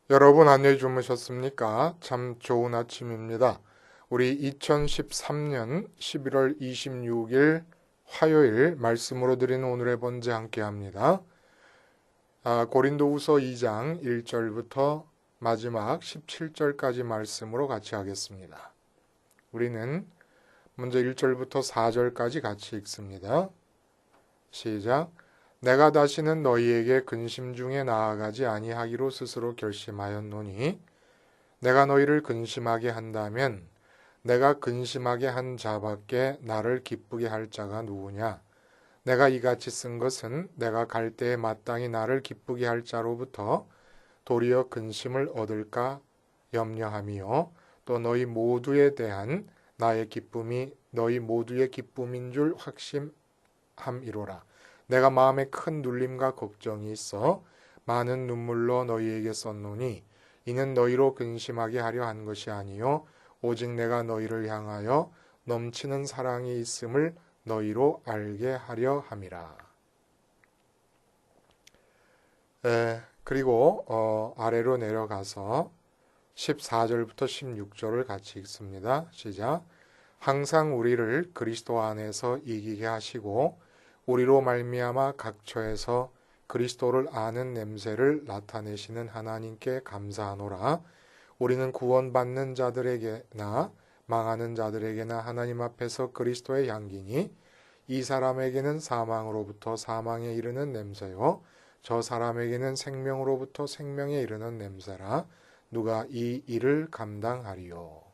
여러분 안녕히 주무셨습니까? 참 좋은 아침입니다. 우리 2013년 11월 26일 화요일 말씀으로 드리는 오늘의 번제 함께 합니다. 고린도후서 2장 1절부터 마지막 17절까지 말씀으로 같이 하겠습니다. 우리는 먼저 1절부터 4절까지 같이 읽습니다. 시작. 내가 다시는 너희에게 근심 중에 나아가지 아니하기로 스스로 결심하였노니 내가 너희를 근심하게 한다면 내가 근심하게 한 자밖에 나를 기쁘게 할 자가 누구냐? 내가 이같이 쓴 것은 내가 갈 때에 마땅히 나를 기쁘게 할 자로부터 도리어 근심을 얻을까 염려함이요 또 너희 모두에 대한 나의 기쁨이 너희 모두의 기쁨인 줄 확신함이로라. 내가 마음에 큰 눌림과 걱정이 있어 많은 눈물로 너희에게 썼노니 이는 너희로 근심하게 하려 한 것이 아니요 오직 내가 너희를 향하여 넘치는 사랑이 있음을 너희로 알게 하려 함이라. 그리고 아래로 내려가서 14절부터 16절을 같이 읽습니다. 시작. 항상 우리를 그리스도 안에서 이기게 하시고 우리로 말미암아 각처에서 그리스도를 아는 냄새를 나타내시는 하나님께 감사하노라. 우리는 구원받는 자들에게나 망하는 자들에게나 하나님 앞에서 그리스도의 향기니 이 사람에게는 사망으로부터 사망에 이르는 냄새요 저 사람에게는 생명으로부터 생명에 이르는 냄새라. 누가 이 일을 감당하리요.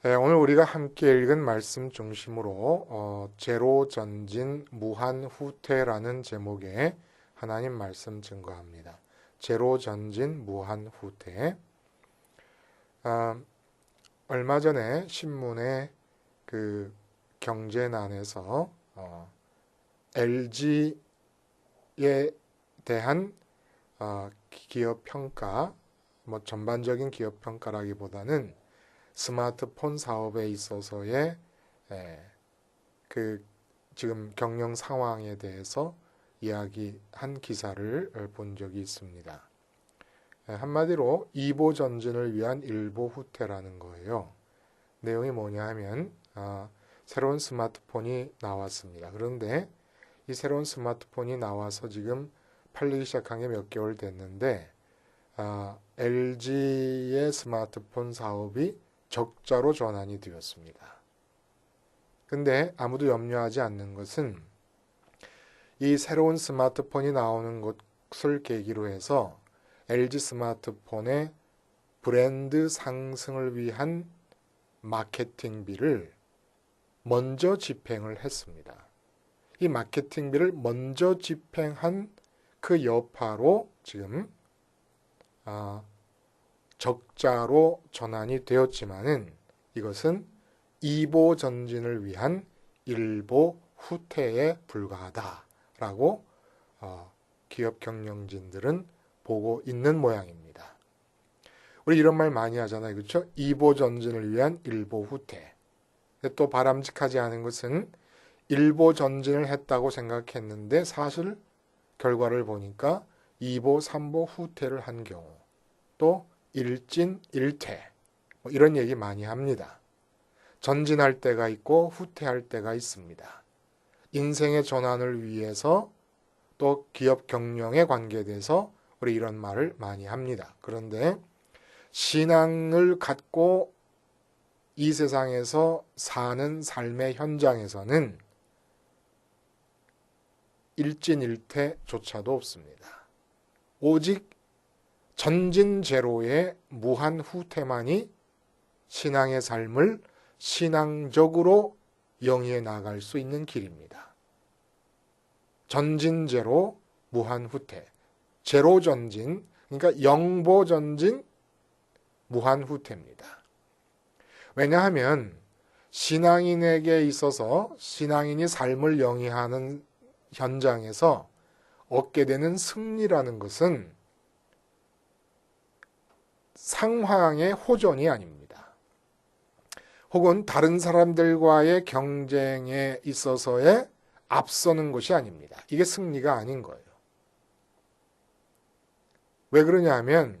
오늘 우리가 함께 읽은 말씀 중심으로 제로 전진 무한 후퇴라는 제목의 하나님 말씀 증거합니다. 제로 전진 무한 후퇴. 얼마 전에 신문에 그 경제난에서 LG에 대한 기업 평가, 뭐 전반적인 기업 평가라기보다는 스마트폰 사업에 있어서의 그 지금 경영 상황에 대해서 이야기한 기사를 본 적이 있습니다. 한마디로 2보 전진을 위한 1보 후퇴라는 거예요. 내용이 뭐냐 하면 새로운 스마트폰이 나왔습니다. 그런데 이 새로운 스마트폰이 나와서 지금 팔리기 시작한 게 몇 개월 됐는데 LG의 스마트폰 사업이 적자로 전환이 되었습니다. 근데 아무도 염려하지 않는 것은 이 새로운 스마트폰이 나오는 것을 계기로 해서 LG 스마트폰의 브랜드 상승을 위한 마케팅비를 먼저 집행을 했습니다. 이 마케팅비를 먼저 집행한 그 여파로 지금 적자로 전환이 되었지만은 이것은 2보 전진을 위한 1보 후퇴에 불과하다라고 기업 경영진들은 보고 있는 모양입니다. 우리 이런 말 많이 하잖아요. 그렇죠? 2보 전진을 위한 1보 후퇴. 또 바람직하지 않은 것은 1보 전진을 했다고 생각했는데 사실 결과를 보니까 2보, 3보 후퇴를 한 경우 또 일진, 일퇴 뭐 이런 얘기 많이 합니다. 전진할 때가 있고 후퇴할 때가 있습니다. 인생의 전환을 위해서 또 기업 경영에 관계돼서 우리 이런 말을 많이 합니다. 그런데 신앙을 갖고 이 세상에서 사는 삶의 현장에서는 일진일퇴조차도 없습니다. 오직 전진제로의 무한 후퇴만이 신앙의 삶을 신앙적으로 영위해 나갈 수 있는 길입니다. 전진제로 무한 후퇴, 제로 전진, 그러니까 영보 전진 무한 후퇴입니다. 왜냐하면 신앙인에게 있어서 신앙인이 삶을 영위하는 현장에서 얻게 되는 승리라는 것은 상황의 호전이 아닙니다. 혹은 다른 사람들과의 경쟁에 있어서의 앞서는 것이 아닙니다. 이게 승리가 아닌 거예요. 왜 그러냐 하면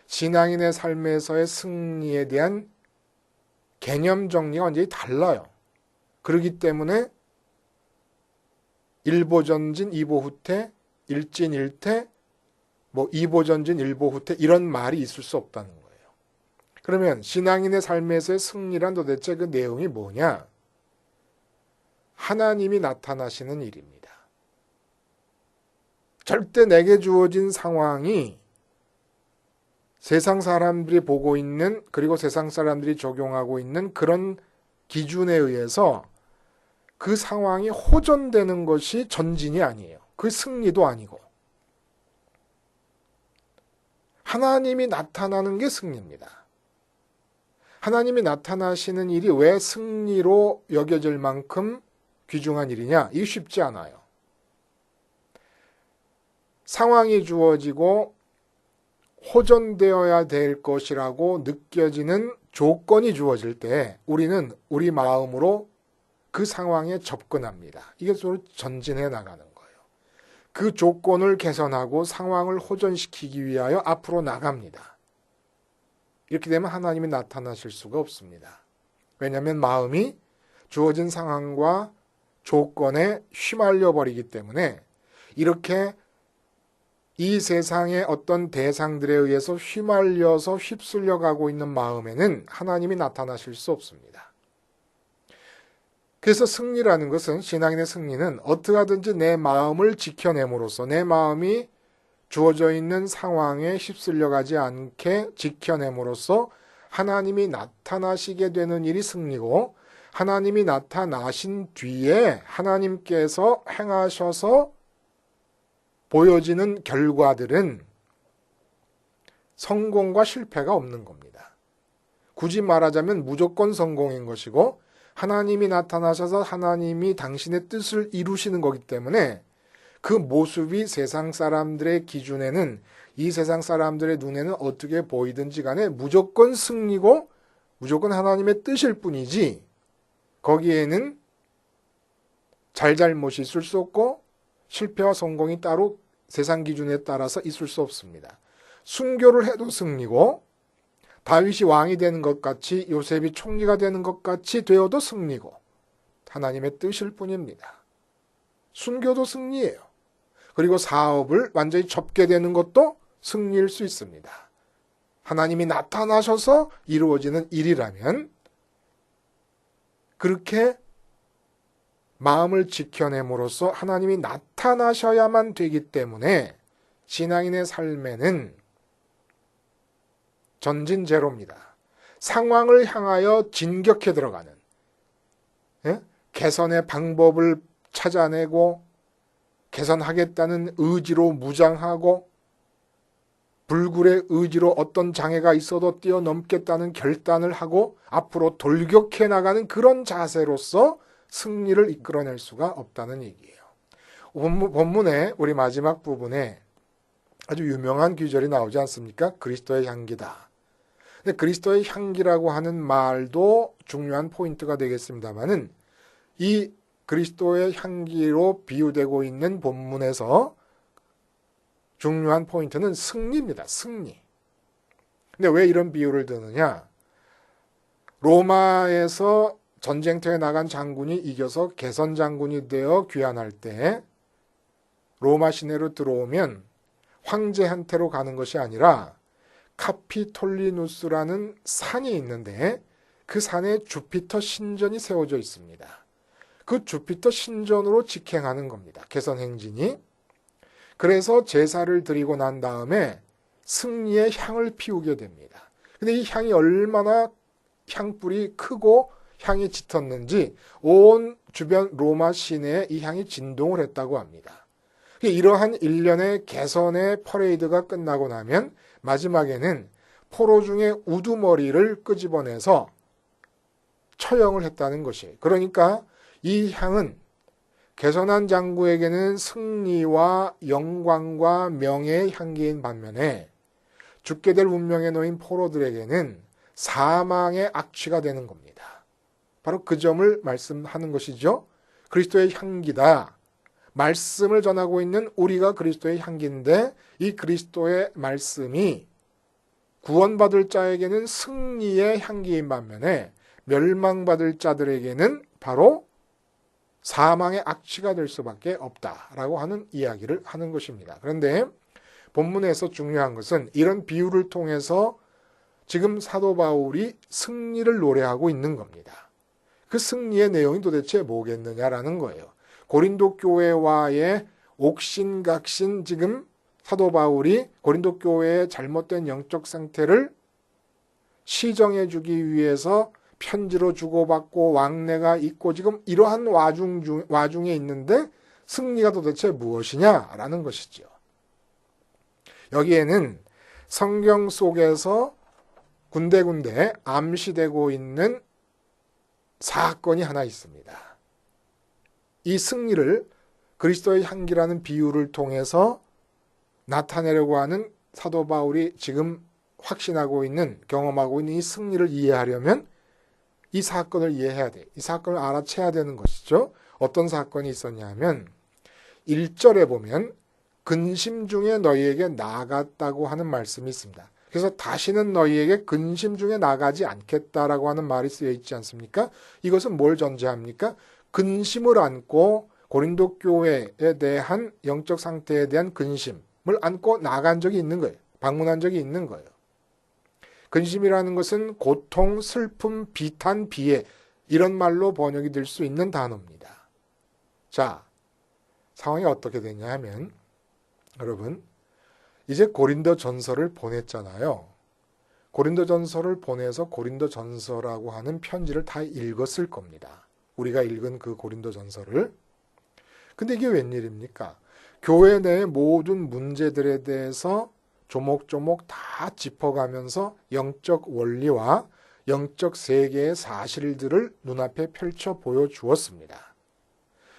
신앙인의 삶에서의 승리에 대한 개념 정리가 완전히 달라요. 그렇기 때문에 일보전진, 이보후퇴, 일진일퇴, 이보전진, 일보후퇴 이런 말이 있을 수 없다는 거예요. 그러면 신앙인의 삶에서의 승리란 도대체 그 내용이 뭐냐? 하나님이 나타나시는 일입니다. 절대 내게 주어진 상황이 세상 사람들이 보고 있는, 그리고 세상 사람들이 적용하고 있는 그런 기준에 의해서 그 상황이 호전되는 것이 전진이 아니에요. 그 승리도 아니고. 하나님이 나타나는 게 승리입니다. 하나님이 나타나시는 일이 왜 승리로 여겨질 만큼 귀중한 일이냐? 이게 쉽지 않아요. 상황이 주어지고 호전되어야 될 것이라고 느껴지는 조건이 주어질 때 우리는 우리 마음으로 그 상황에 접근합니다. 이게 서로 전진해 나가는 거예요. 그 조건을 개선하고 상황을 호전시키기 위하여 앞으로 나갑니다. 이렇게 되면 하나님이 나타나실 수가 없습니다. 왜냐하면 마음이 주어진 상황과 조건에 휘말려 버리기 때문에 이렇게 이 세상의 어떤 대상들에 의해서 휘말려서 휩쓸려 가고 있는 마음에는 하나님이 나타나실 수 없습니다. 그래서 승리라는 것은, 신앙인의 승리는 어떻게 하든지 내 마음을 지켜냄으로써 내 마음이 주어져 있는 상황에 휩쓸려 가지 않게 지켜냄으로써 하나님이 나타나시게 되는 일이 승리고, 하나님이 나타나신 뒤에 하나님께서 행하셔서 보여지는 결과들은 성공과 실패가 없는 겁니다. 굳이 말하자면 무조건 성공인 것이고, 하나님이 나타나셔서 하나님이 당신의 뜻을 이루시는 거기 때문에 그 모습이 세상 사람들의 기준에는, 이 세상 사람들의 눈에는 어떻게 보이든지 간에 무조건 승리고 무조건 하나님의 뜻일 뿐이지, 거기에는 잘잘못이 있을 수 없고 실패와 성공이 따로 세상 기준에 따라서 있을 수 없습니다. 순교를 해도 승리고, 다윗이 왕이 되는 것 같이, 요셉이 총리가 되는 것 같이 되어도 승리고, 하나님의 뜻일 뿐입니다. 순교도 승리예요. 그리고 사업을 완전히 접게 되는 것도 승리일 수 있습니다. 하나님이 나타나셔서 이루어지는 일이라면 그렇게 마음을 지켜냄으로써 하나님이 나타나셔야만 되기 때문에 신앙인의 삶에는 전진제로입니다. 상황을 향하여 진격해 들어가는, 개선의 방법을 찾아내고 개선하겠다는 의지로 무장하고, 불굴의 의지로 어떤 장애가 있어도 뛰어넘겠다는 결단을 하고 앞으로 돌격해 나가는 그런 자세로서 승리를 이끌어낼 수가 없다는 얘기예요. 본문의 우리 마지막 부분에 아주 유명한 구절이 나오지 않습니까? 그리스도의 향기다. 근데 그리스도의 향기라고 하는 말도 중요한 포인트가 되겠습니다만은, 이 그리스도의 향기로 비유되고 있는 본문에서 중요한 포인트는 승리입니다. 승리. 근데 왜 이런 비유를 드느냐? 로마에서 전쟁터에 나간 장군이 이겨서 개선 장군이 되어 귀환할 때 로마 시내로 들어오면 황제한테로 가는 것이 아니라 카피톨리누스라는 산이 있는데 그 산에 주피터 신전이 세워져 있습니다. 그 주피터 신전으로 직행하는 겁니다. 개선 행진이. 그래서 제사를 드리고 난 다음에 승리의 향을 피우게 됩니다. 근데 이 향이 얼마나 향불이 크고 향이 짙었는지 온 주변 로마 시내에 이 향이 진동을 했다고 합니다. 이러한 일련의 개선의 퍼레이드가 끝나고 나면 마지막에는 포로 중에 우두머리를 끄집어내서 처형을 했다는 것이에요. 그러니까 이 향은 개선한 장군에게는 승리와 영광과 명예의 향기인 반면에 죽게 될 운명에 놓인 포로들에게는 사망의 악취가 되는 겁니다. 바로 그 점을 말씀하는 것이죠. 그리스도의 향기다. 말씀을 전하고 있는 우리가 그리스도의 향기인데 이 그리스도의 말씀이 구원받을 자에게는 승리의 향기인 반면에 멸망받을 자들에게는 바로 사망의 악취가 될 수밖에 없다라고 하는 이야기를 하는 것입니다. 그런데 본문에서 중요한 것은 이런 비유를 통해서 지금 사도 바울이 승리를 노래하고 있는 겁니다. 그 승리의 내용이 도대체 뭐겠느냐라는 거예요. 고린도 교회와의 옥신각신 지금 사도 바울이 고린도 교회의 잘못된 영적 상태를 시정해 주기 위해서 편지로 주고받고 왕래가 있고 지금 이러한 와중에 있는데 승리가 도대체 무엇이냐라는 것이죠. 여기에는 성경 속에서 군데군데 암시되고 있는 사건이 하나 있습니다. 이 승리를 그리스도의 향기라는 비유를 통해서 나타내려고 하는 사도 바울이 지금 확신하고 있는, 경험하고 있는 이 승리를 이해하려면 이 사건을 이해해야 돼. 이 사건을 알아채야 되는 것이죠. 어떤 사건이 있었냐면 1절에 보면 근심 중에 너희에게 나아갔다고 하는 말씀이 있습니다. 그래서 다시는 너희에게 근심 중에 나가지 않겠다라고 하는 말이 쓰여 있지 않습니까? 이것은 뭘 전제합니까? 근심을 안고 고린도 교회에 대한 영적 상태에 대한 근심을 안고 나간 적이 있는 거예요. 방문한 적이 있는 거예요. 근심이라는 것은 고통, 슬픔, 비탄, 비애 이런 말로 번역이 될 수 있는 단어입니다. 자, 상황이 어떻게 되냐 하면 여러분 이제 고린도 전서를 보냈잖아요. 고린도 전서를 보내서 고린도 전서라고 하는 편지를 다 읽었을 겁니다. 우리가 읽은 그 고린도 전서를. 근데 이게 웬일입니까? 교회 내의 모든 문제들에 대해서 조목조목 다 짚어가면서 영적 원리와 영적 세계의 사실들을 눈앞에 펼쳐 보여주었습니다.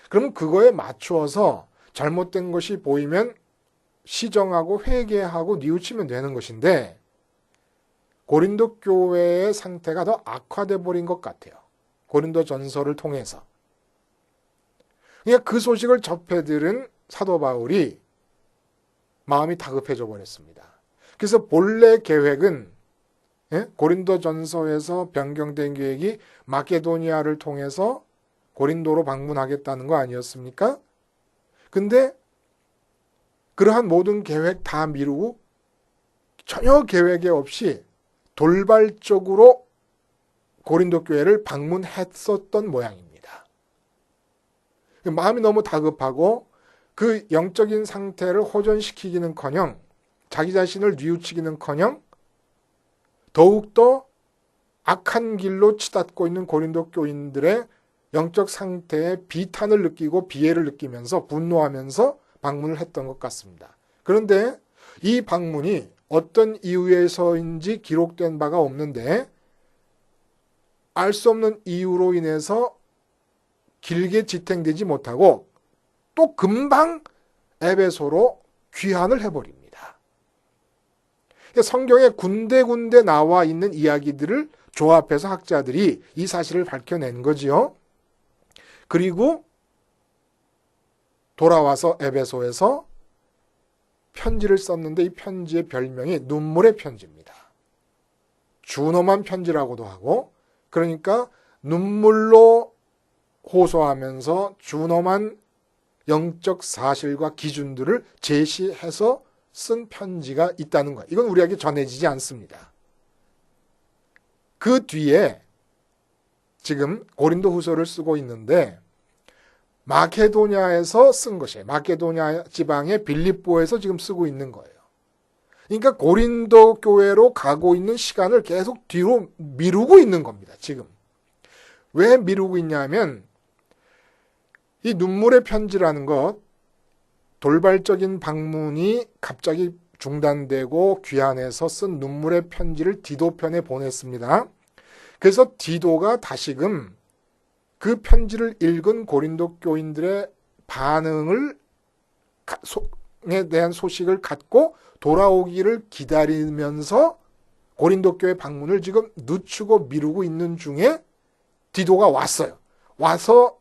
그럼 그거에 맞추어서 잘못된 것이 보이면 시정하고 회개하고 뉘우치면 되는 것인데 고린도 교회의 상태가 더 악화돼 버린 것 같아요. 고린도 전서를 통해서. 그러니까 그 소식을 접해 들은 사도 바울이 마음이 다급해져 버렸습니다. 그래서 본래 계획은 고린도 전서에서 변경된 계획이 마케도니아를 통해서 고린도로 방문하겠다는 거 아니었습니까? 근데 그러한 모든 계획 다 미루고 전혀 계획이 없이 돌발적으로 고린도 교회를 방문했었던 모양입니다. 마음이 너무 다급하고 그 영적인 상태를 호전시키기는커녕 자기 자신을 뉘우치기는커녕 더욱더 악한 길로 치닫고 있는 고린도 교인들의 영적 상태에 비탄을 느끼고 비애를 느끼면서 분노하면서 방문을 했던 것 같습니다. 그런데 이 방문이 어떤 이유에서인지 기록된 바가 없는데 알 수 없는 이유로 인해서 길게 지탱되지 못하고 또 금방 에베소로 귀환을 해버립니다. 성경에 군데군데 나와 있는 이야기들을 조합해서 학자들이 이 사실을 밝혀낸 거지요. 그리고 돌아와서 에베소에서 편지를 썼는데 이 편지의 별명이 눈물의 편지입니다. 준엄한 편지라고도 하고 그러니까 눈물로 호소하면서 준엄한 영적 사실과 기준들을 제시해서 쓴 편지가 있다는 거예요. 이건 우리에게 전해지지 않습니다. 그 뒤에 지금 고린도 후서를 쓰고 있는데 마케도니아에서 쓴 것이에요. 마케도니아 지방의 빌립보에서 지금 쓰고 있는 거예요. 그러니까 고린도 교회로 가고 있는 시간을 계속 뒤로 미루고 있는 겁니다. 지금. 왜 미루고 있냐면 이 눈물의 편지라는 것, 돌발적인 방문이 갑자기 중단되고 귀환해서 쓴 눈물의 편지를 디도편에 보냈습니다. 그래서 디도가 다시금 그 편지를 읽은 고린도 교인들의 반응을 에 대한 소식을 갖고 돌아오기를 기다리면서 고린도 교회 방문을 지금 늦추고 미루고 있는 중에 디도가 왔어요. 와서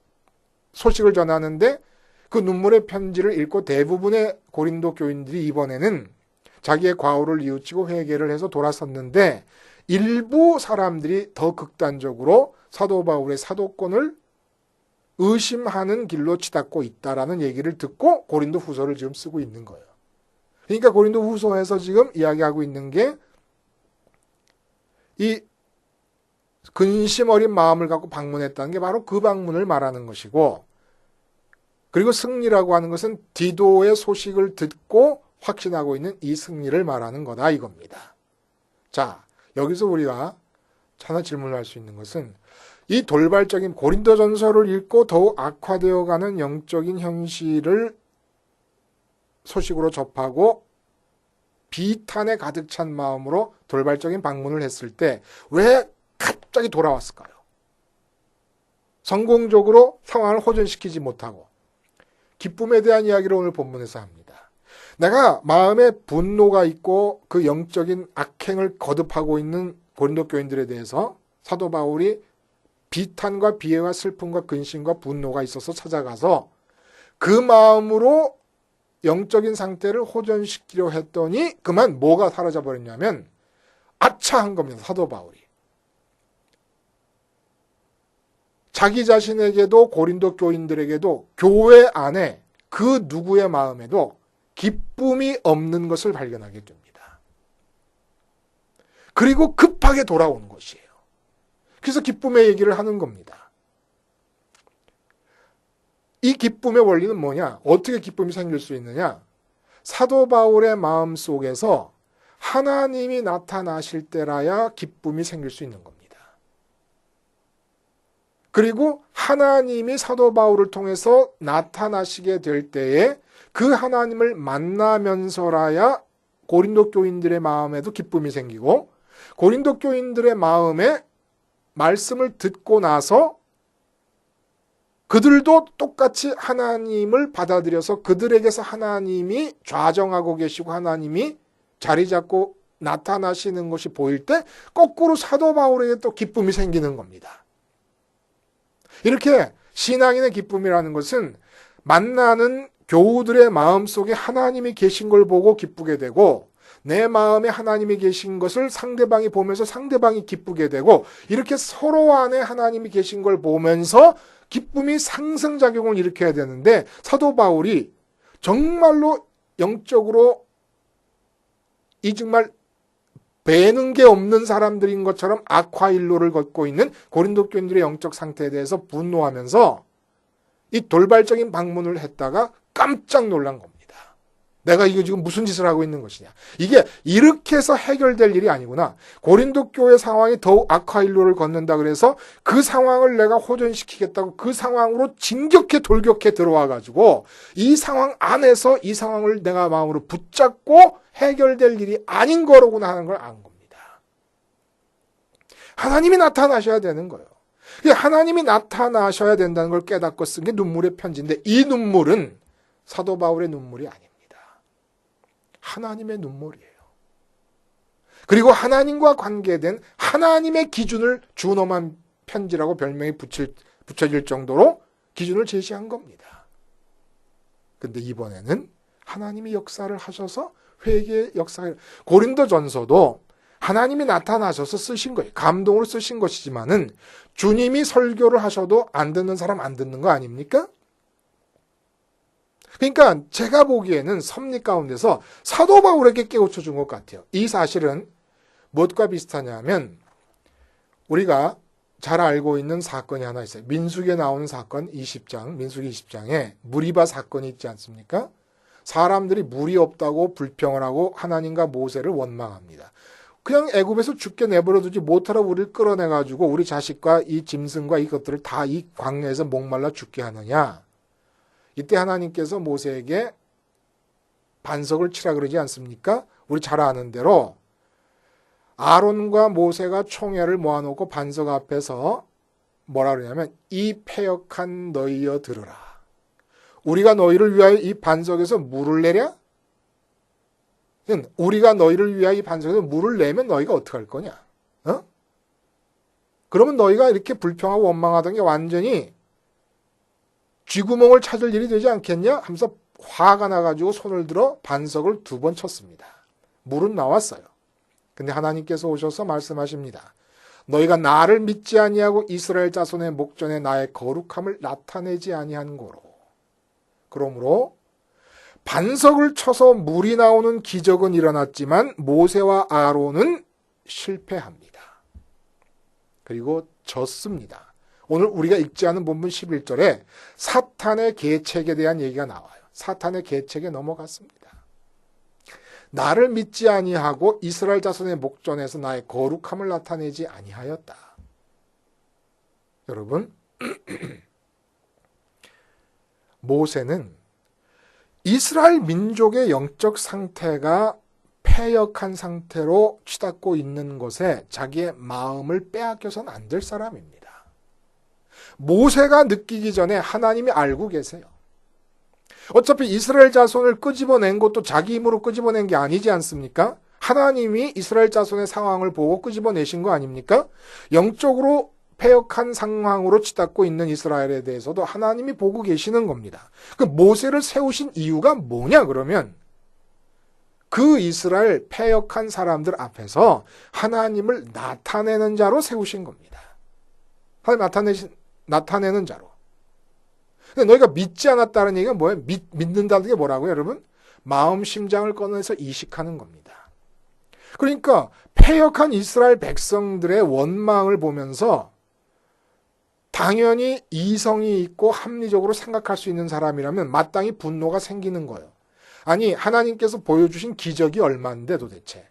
소식을 전하는데 그 눈물의 편지를 읽고 대부분의 고린도 교인들이 이번에는 자기의 과오를 뉘우치고 회개를 해서 돌아섰는데 일부 사람들이 더 극단적으로 사도 바울의 사도권을 의심하는 길로 치닫고 있다라는 얘기를 듣고 고린도 후서를 지금 쓰고 있는 거예요. 그러니까 고린도 후서에서 지금 이야기하고 있는 게 이 근심 어린 마음을 갖고 방문했다는 게 바로 그 방문을 말하는 것이고, 그리고 승리라고 하는 것은 디도의 소식을 듣고 확신하고 있는 이 승리를 말하는 거다 이겁니다. 자, 여기서 우리가 하나 질문을 할 수 있는 것은 이 돌발적인 고린도전서를 읽고 더욱 악화되어가는 영적인 현실을 소식으로 접하고 비탄에 가득 찬 마음으로 돌발적인 방문을 했을 때 왜 갑자기 돌아왔을까요? 성공적으로 상황을 호전시키지 못하고. 기쁨에 대한 이야기를 오늘 본문에서 합니다. 내가 마음에 분노가 있고 그 영적인 악행을 거듭하고 있는 고린도 교인들에 대해서 사도 바울이 비탄과 비애와 슬픔과 근심과 분노가 있어서 찾아가서 그 마음으로 영적인 상태를 호전시키려 했더니 그만 뭐가 사라져 버렸냐면 아차한 겁니다. 사도 바울이. 자기 자신에게도 고린도 교인들에게도 교회 안에 그 누구의 마음에도 기쁨이 없는 것을 발견하게 됩니다. 그리고 급하게 돌아오는 것이에요. 그래서 기쁨의 얘기를 하는 겁니다. 이 기쁨의 원리는 뭐냐? 어떻게 기쁨이 생길 수 있느냐? 사도 바울의 마음 속에서 하나님이 나타나실 때라야 기쁨이 생길 수 있는 겁니다. 그리고 하나님이 사도 바울을 통해서 나타나시게 될 때에 그 하나님을 만나면서라야 고린도 교인들의 마음에도 기쁨이 생기고, 고린도 교인들의 마음에 말씀을 듣고 나서 그들도 똑같이 하나님을 받아들여서 그들에게서 하나님이 좌정하고 계시고 하나님이 자리 잡고 나타나시는 것이 보일 때 거꾸로 사도 바울에게 또 기쁨이 생기는 겁니다. 이렇게 신앙인의 기쁨이라는 것은 만나는 교우들의 마음속에 하나님이 계신 걸 보고 기쁘게 되고, 내 마음에 하나님이 계신 것을 상대방이 보면서 상대방이 기쁘게 되고, 이렇게 서로 안에 하나님이 계신 걸 보면서 기쁨이 상승작용을 일으켜야 되는데, 사도 바울이 정말로 영적으로 이 정말 배는 게 없는 사람들인 것처럼 악화일로를 걷고 있는 고린도 교인들의 영적 상태에 대해서 분노하면서 이 돌발적인 방문을 했다가 깜짝 놀란 겁니다. 내가 이거 지금 무슨 짓을 하고 있는 것이냐. 이게 이렇게 해서 해결될 일이 아니구나. 고린도 교회 상황이 더욱 악화일로를 걷는다 그래서 그 상황을 내가 호전시키겠다고 그 상황으로 진격해 돌격해 들어와가지고 이 상황 안에서 이 상황을 내가 마음으로 붙잡고 해결될 일이 아닌 거로구나 하는 걸 안 겁니다. 하나님이 나타나셔야 되는 거예요. 하나님이 나타나셔야 된다는 걸 깨닫고 쓴 게 눈물의 편지인데, 이 눈물은 사도 바울의 눈물이 아닙니다. 하나님의 눈물이에요. 그리고 하나님과 관계된 하나님의 기준을 준엄한 편지라고 별명이 붙여질 정도로 기준을 제시한 겁니다. 근데 이번에는 하나님이 역사를 하셔서 회개의 역사를, 고린도전서도 하나님이 나타나셔서 쓰신 거예요. 감동으로 쓰신 것이지만은 주님이 설교를 하셔도 안 듣는 사람 안 듣는 거 아닙니까? 그러니까 제가 보기에는 섭리 가운데서 사도 바울에게 깨우쳐 준 것 같아요. 이 사실은 무엇과 비슷하냐면 우리가 잘 알고 있는 사건이 하나 있어요. 민수기에 나오는 사건 20장, 민수기 20장에 무리바 사건이 있지 않습니까? 사람들이 물이 없다고 불평을 하고 하나님과 모세를 원망합니다. 그냥 애굽에서 죽게 내버려두지 못하라 우리를 끌어내가지고 우리 자식과 이 짐승과 이것들을 다 이 광야에서 목말라 죽게 하느냐. 이때 하나님께서 모세에게 반석을 치라 그러지 않습니까? 우리 잘 아는 대로 아론과 모세가 총회를 모아놓고 반석 앞에서 뭐라 그러냐면 이 패역한 너희여 들으라. 우리가 너희를 위하여 이 반석에서 물을 내랴? 우리가 너희를 위하여 이 반석에서 물을 내면 너희가 어떡할 거냐? 어? 그러면 너희가 이렇게 불평하고 원망하던 게 완전히 쥐구멍을 찾을 일이 되지 않겠냐 하면서 화가 나가지고 손을 들어 반석을 2번 쳤습니다. 물은 나왔어요. 근데 하나님께서 오셔서 말씀하십니다. 너희가 나를 믿지 아니하고 이스라엘 자손의 목전에 나의 거룩함을 나타내지 아니한 고로. 그러므로 반석을 쳐서 물이 나오는 기적은 일어났지만 모세와 아론은 실패합니다. 그리고 졌습니다. 오늘 우리가 읽지 않은 본문 11절에 사탄의 계책에 대한 얘기가 나와요. 사탄의 계책에 넘어갔습니다. 나를 믿지 아니하고 이스라엘 자손의 목전에서 나의 거룩함을 나타내지 아니하였다. 여러분, 모세는 이스라엘 민족의 영적 상태가 패역한 상태로 치닫고 있는 것에 자기의 마음을 빼앗겨서는 안 될 사람입니다. 모세가 느끼기 전에 하나님이 알고 계세요. 어차피 이스라엘 자손을 끄집어낸 것도 자기 힘으로 끄집어낸 게 아니지 않습니까? 하나님이 이스라엘 자손의 상황을 보고 끄집어내신 거 아닙니까? 영적으로 패역한 상황으로 치닫고 있는 이스라엘에 대해서도 하나님이 보고 계시는 겁니다. 그 모세를 세우신 이유가 뭐냐 그러면 그 이스라엘 패역한 사람들 앞에서 하나님을 나타내는 자로 세우신 겁니다. 하나님 나타내는 자로. 근데 너희가 믿지 않았다는 얘기가 뭐예요? 믿는다는 게 뭐라고요, 여러분? 마음 심장을 꺼내서 이식하는 겁니다. 그러니까 패역한 이스라엘 백성들의 원망을 보면서 당연히 이성이 있고 합리적으로 생각할 수 있는 사람이라면 마땅히 분노가 생기는 거예요. 아니, 하나님께서 보여주신 기적이 얼마인데 도대체.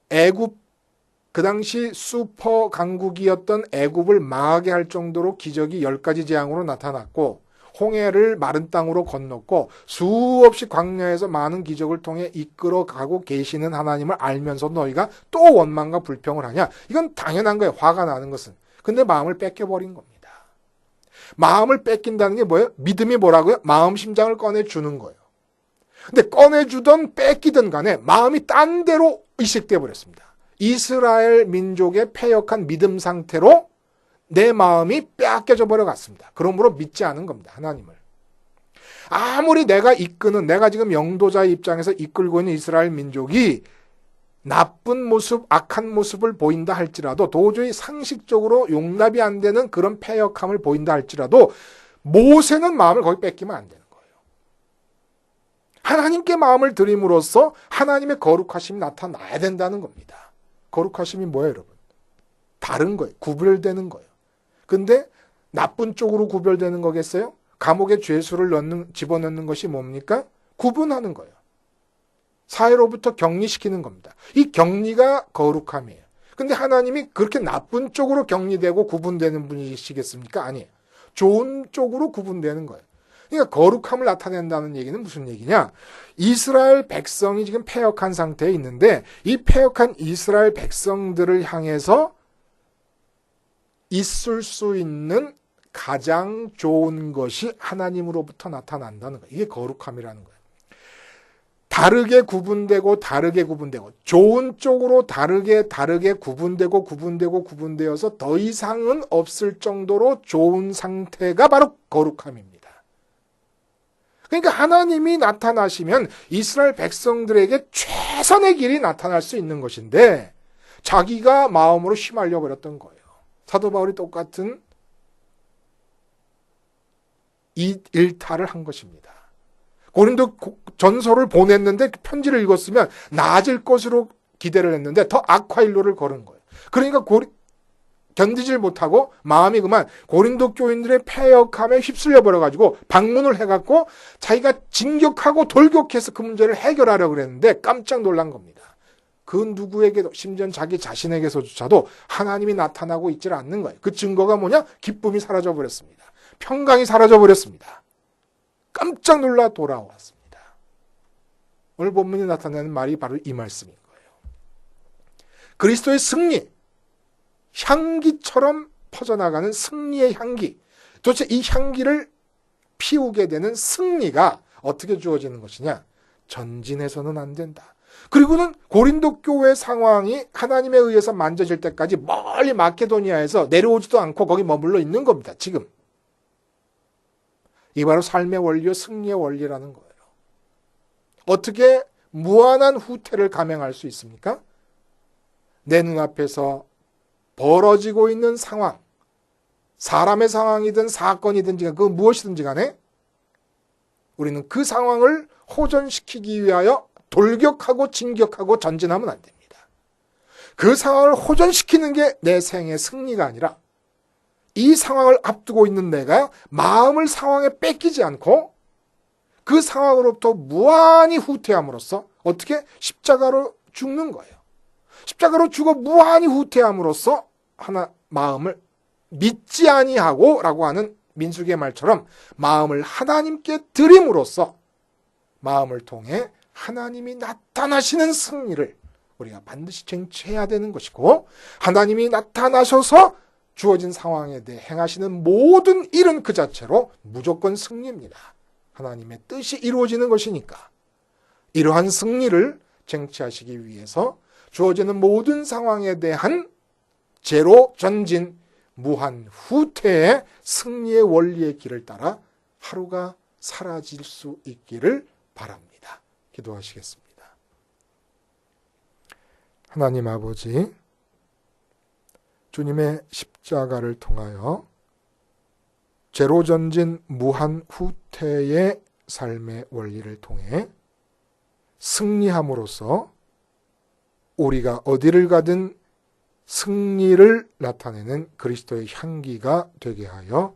애굽, 그 당시 슈퍼 강국이었던 애굽을 망하게 할 정도로 기적이 10가지 재앙으로 나타났고 홍해를 마른 땅으로 건넜고 수없이 광야에서 많은 기적을 통해 이끌어가고 계시는 하나님을 알면서 너희가 또 원망과 불평을 하냐? 이건 당연한 거예요. 화가 나는 것은. 근데 마음을 뺏겨버린 겁니다. 마음을 뺏긴다는 게 뭐예요? 믿음이 뭐라고요? 마음 심장을 꺼내주는 거예요. 근데 꺼내주든 뺏기든 간에 마음이 딴 데로 이식돼 버렸습니다. 이스라엘 민족의 패역한 믿음 상태로 내 마음이 빼앗겨져 버려갔습니다. 그러므로 믿지 않은 겁니다. 하나님을. 아무리 내가 지금 영도자의 입장에서 이끌고 있는 이스라엘 민족이 나쁜 모습, 악한 모습을 보인다 할지라도 도저히 상식적으로 용납이 안 되는 그런 패역함을 보인다 할지라도 모세는 마음을 거기 뺏기면 안 되는 거예요. 하나님께 마음을 드림으로써 하나님의 거룩하심이 나타나야 된다는 겁니다. 거룩하심이 뭐예요, 여러분? 다른 거예요. 구별되는 거예요. 근데 나쁜 쪽으로 구별되는 거겠어요? 감옥에 죄수를 집어넣는 것이 뭡니까? 구분하는 거예요. 사회로부터 격리시키는 겁니다. 이 격리가 거룩함이에요. 근데 하나님이 그렇게 나쁜 쪽으로 격리되고 구분되는 분이시겠습니까? 아니에요. 좋은 쪽으로 구분되는 거예요. 그러니까 거룩함을 나타낸다는 얘기는 무슨 얘기냐? 이스라엘 백성이 지금 패역한 상태에 있는데 이 패역한 이스라엘 백성들을 향해서 있을 수 있는 가장 좋은 것이 하나님으로부터 나타난다는 거예요. 이게 거룩함이라는 거예요. 다르게 구분되고 좋은 쪽으로 다르게 구분되어서 더 이상은 없을 정도로 좋은 상태가 바로 거룩함입니다. 그러니까 하나님이 나타나시면 이스라엘 백성들에게 최선의 길이 나타날 수 있는 것인데 자기가 마음으로 휘말려 버렸던 거예요. 사도 바울이 똑같은 이 일탈을 한 것입니다. 고린도 전서를 보냈는데 편지를 읽었으면 나아질 것으로 기대를 했는데 더 악화일로를 걸은 거예요. 그러니까 견디질 못하고 마음이 그만 고린도 교인들의 패역함에 휩쓸려 버려가지고 방문을 해갖고 자기가 진격하고 돌격해서 그 문제를 해결하려고 그랬는데 깜짝 놀란 겁니다. 그 누구에게도 심지어 자기 자신에게서조차도 하나님이 나타나고 있질 않는 거예요. 그 증거가 뭐냐? 기쁨이 사라져 버렸습니다. 평강이 사라져 버렸습니다. 깜짝 놀라 돌아왔습니다. 오늘 본문이 나타내는 말이 바로 이 말씀인 거예요. 그리스도의 승리, 향기처럼 퍼져나가는 승리의 향기. 도대체 이 향기를 피우게 되는 승리가 어떻게 주어지는 것이냐? 전진해서는 안 된다. 그리고는 고린도 교회 상황이 하나님에 의해서 만져질 때까지 멀리 마케도니아에서 내려오지도 않고 거기 머물러 있는 겁니다. 지금. 이 바로 삶의 원리요 승리의 원리라는 거예요. 어떻게 무한한 후퇴를 감행할 수 있습니까? 내 눈앞에서 벌어지고 있는 상황, 사람의 상황이든 사건이든지 그 무엇이든지 간에 우리는 그 상황을 호전시키기 위하여 돌격하고 진격하고 전진하면 안 됩니다. 그 상황을 호전시키는 게 내 생의 승리가 아니라 이 상황을 앞두고 있는 내가 마음을 상황에 뺏기지 않고 그 상황으로부터 무한히 후퇴함으로써 어떻게? 십자가로 죽는 거예요. 십자가로 죽어 무한히 후퇴함으로써 하나 마음을 믿지 아니하고 라고 하는 민수기의 말처럼 마음을 하나님께 드림으로써 마음을 통해 하나님이 나타나시는 승리를 우리가 반드시 쟁취해야 되는 것이고, 하나님이 나타나셔서 주어진 상황에 대해 행하시는 모든 일은 그 자체로 무조건 승리입니다. 하나님의 뜻이 이루어지는 것이니까 이러한 승리를 쟁취하시기 위해서 주어지는 모든 상황에 대한 제로 전진 무한 후퇴의 승리의 원리의 길을 따라 하루가 사라질 수 있기를 바랍니다. 기도하시겠습니다. 하나님 아버지, 주님의 십자가를 통하여 제로 전진 무한 후퇴의 삶의 원리를 통해 승리함으로써 우리가 어디를 가든 승리를 나타내는 그리스도의 향기가 되게 하여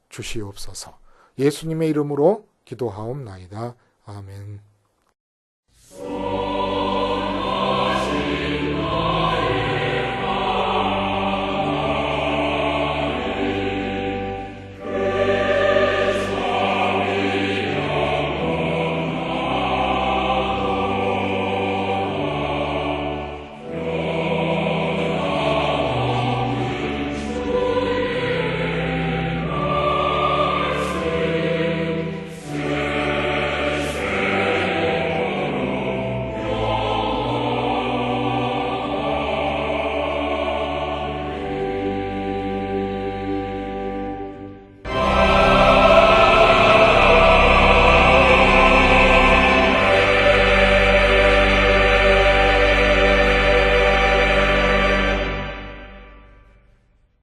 주시옵소서. 예수님의 이름으로 기도하옵나이다. 아멘.